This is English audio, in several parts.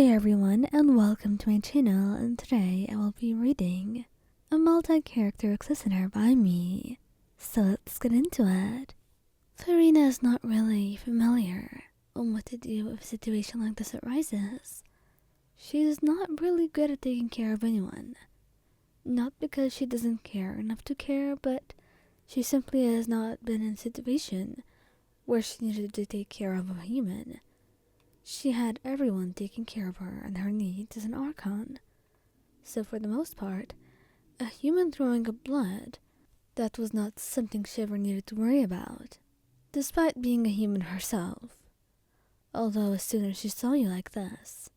Hi everyone and welcome to my channel, and today I will be reading a multi-character listener by me. So let's get into it. Furina is not really familiar on what to do if a situation like this arises. She is not really good at taking care of anyone. Not because she doesn't care enough to care, but she simply has not been in a situation where she needed to take care of a human. She had everyone taking care of her and her needs as an Archon. So for the most part, a human throwing up blood, that was not something she ever needed to worry about, despite being a human herself. Although as soon as she saw you like this,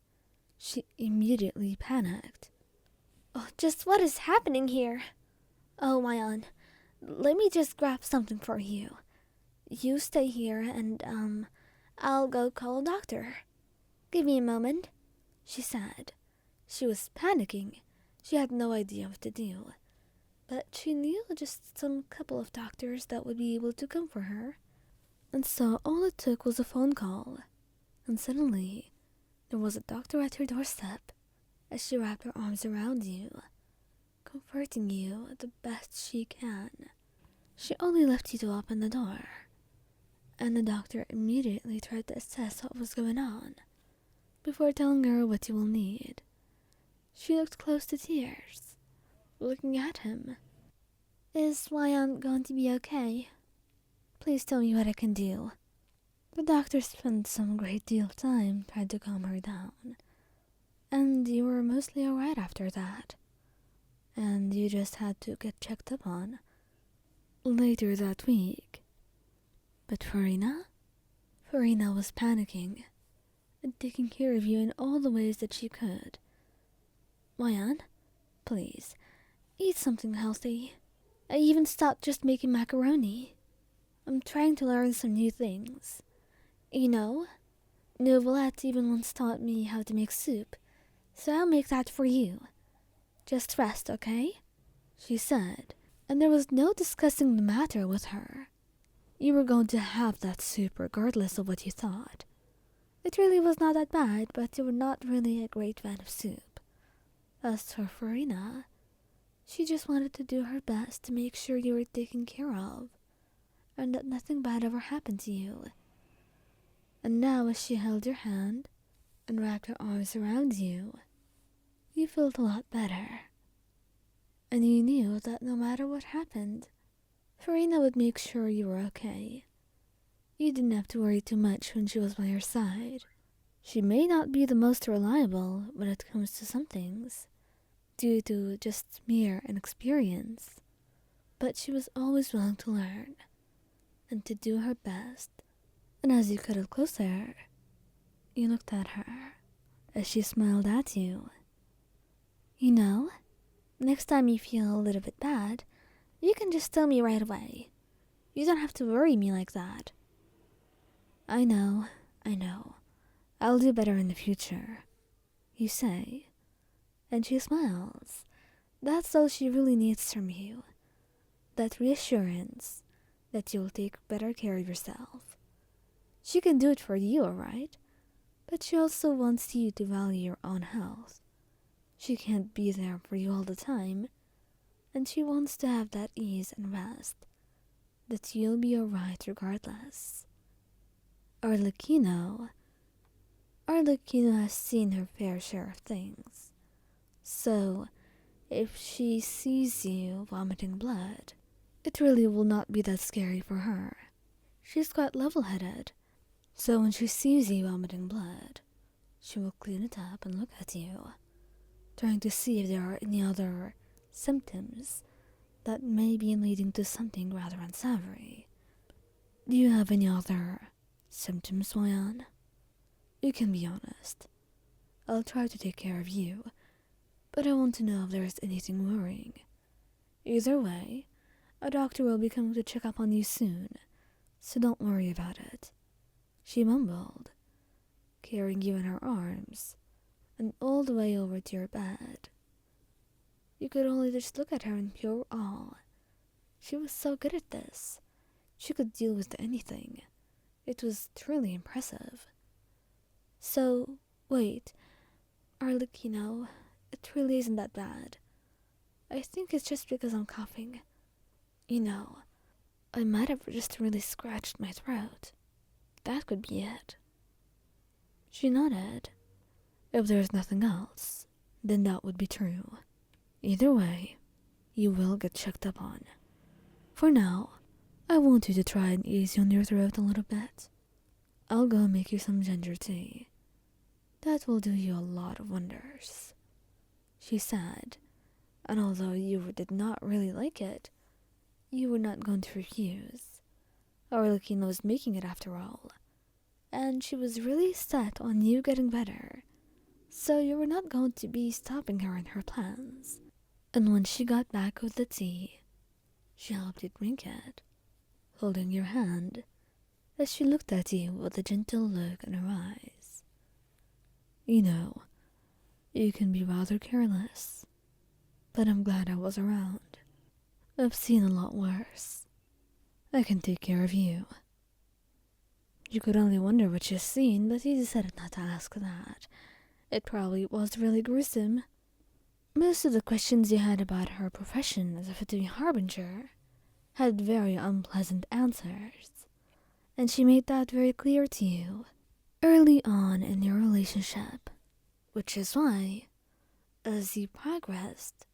she immediately panicked. Oh, just what is happening here? Oh, Mayan, let me just grab something for you. You stay here and, I'll go call a doctor. Give me a moment, she said. She was panicking. She had no idea what to do. But she knew just some couple of doctors that would be able to come for her. And so all it took was a phone call. And suddenly, there was a doctor at her doorstep as she wrapped her arms around you, comforting you the best she can. She only left you to open the door, and the doctor immediately tried to assess what was going on before telling her what you will need. She looked close to tears, looking at him. Is Mayan going to be okay? Please tell me what I can do. The doctor spent some great deal of time trying to calm her down, and you were mostly alright after that. And you just had to get checked up on later that week. But Furina was panicking and taking care of you in all the ways that she could. Mayan, please, eat something healthy. I even stopped just making macaroni. I'm trying to learn some new things. You know, Novelette even once taught me how to make soup, so I'll make that for you. Just rest, okay? She said, and there was no discussing the matter with her. You were going to have that soup regardless of what you thought. It really was not that bad, but you were not really a great fan of soup. As for Furina, she just wanted to do her best to make sure you were taken care of, and that nothing bad ever happened to you. And now as she held your hand and wrapped her arms around you, you felt a lot better. And you knew that no matter what happened, Furina would make sure you were okay. You didn't have to worry too much when she was by your side. She may not be the most reliable when it comes to some things, due to just mere inexperience, but she was always willing to learn and to do her best. And as you cuddled closer, you looked at her as she smiled at you. You know, next time you feel a little bit bad, you can just tell me right away. You don't have to worry me like that. I know. I'll do better in the future, you say, and she smiles. That's all she really needs from you. That reassurance that you'll take better care of yourself. She can do it for you, alright? But she also wants you to value your own health. She can't be there for you all the time, and she wants to have that ease and rest, that you'll be alright regardless. Arlecchino has seen her fair share of things, so if she sees you vomiting blood, it really will not be that scary for her. She's quite level-headed, so when she sees you vomiting blood, she will clean it up and look at you, trying to see if there are any other symptoms that may be leading to something rather unsavory. Do you have any other symptoms, Mayan? You can be honest. I'll try to take care of you, but I want to know if there is anything worrying. Either way, a doctor will be coming to check up on you soon, so don't worry about it. She mumbled, carrying you in her arms, and all the way over to your bed. You could only just look at her in pure awe. She was so good at this. She could deal with anything. It was truly impressive. So, wait, Arlecchino, it really isn't that bad. I think it's just because I'm coughing. You know, I might have just really scratched my throat. That could be it. She nodded. If there's nothing else, then that would be true. Either way, you will get checked up on. For now, I want you to try and ease on your throat a little bit. I'll go make you some ginger tea. That will do you a lot of wonders, she said, and although you did not really like it, you were not going to refuse. Arlecchino was making it after all, and she was really set on you getting better, so you were not going to be stopping her in her plans. And when she got back with the tea, she helped you drink it, holding your hand as she looked at you with a gentle look in her eyes. You know, you can be rather careless, but I'm glad I was around. I've seen a lot worse. I can take care of you. You could only wonder what you've seen, but you decided not to ask that. It probably was really gruesome. Most of the questions you had about her profession as a fitting harbinger had very unpleasant answers, and she made that very clear to you early on in your relationship, which is why, as you progressed,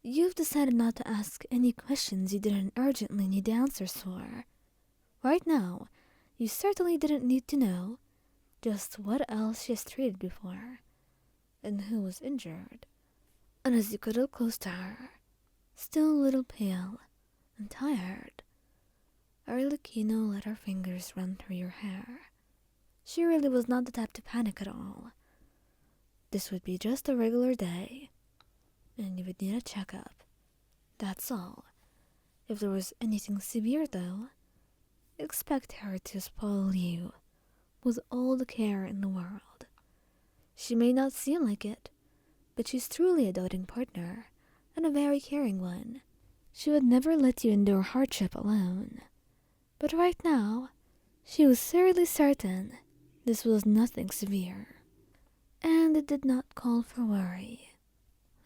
you've decided not to ask any questions you didn't urgently need answers for. Right now, you certainly didn't need to know just what else she has treated before, and who was injured. And as you cuddled close to her, still a little pale and tired, Arlecchino let her fingers run through your hair. She really was not the type to panic at all. This would be just a regular day, and you would need a checkup. That's all. If there was anything severe, though, expect her to spoil you with all the care in the world. She may not seem like it, but she's truly a doting partner, and a very caring one. She would never let you endure hardship alone. But right now, she was fairly certain this was nothing severe, and it did not call for worry.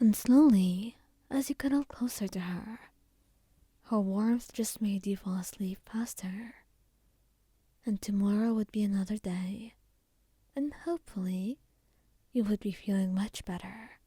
And slowly, as you cuddled closer to her, her warmth just made you fall asleep faster. And tomorrow would be another day, and hopefully, you would be feeling much better.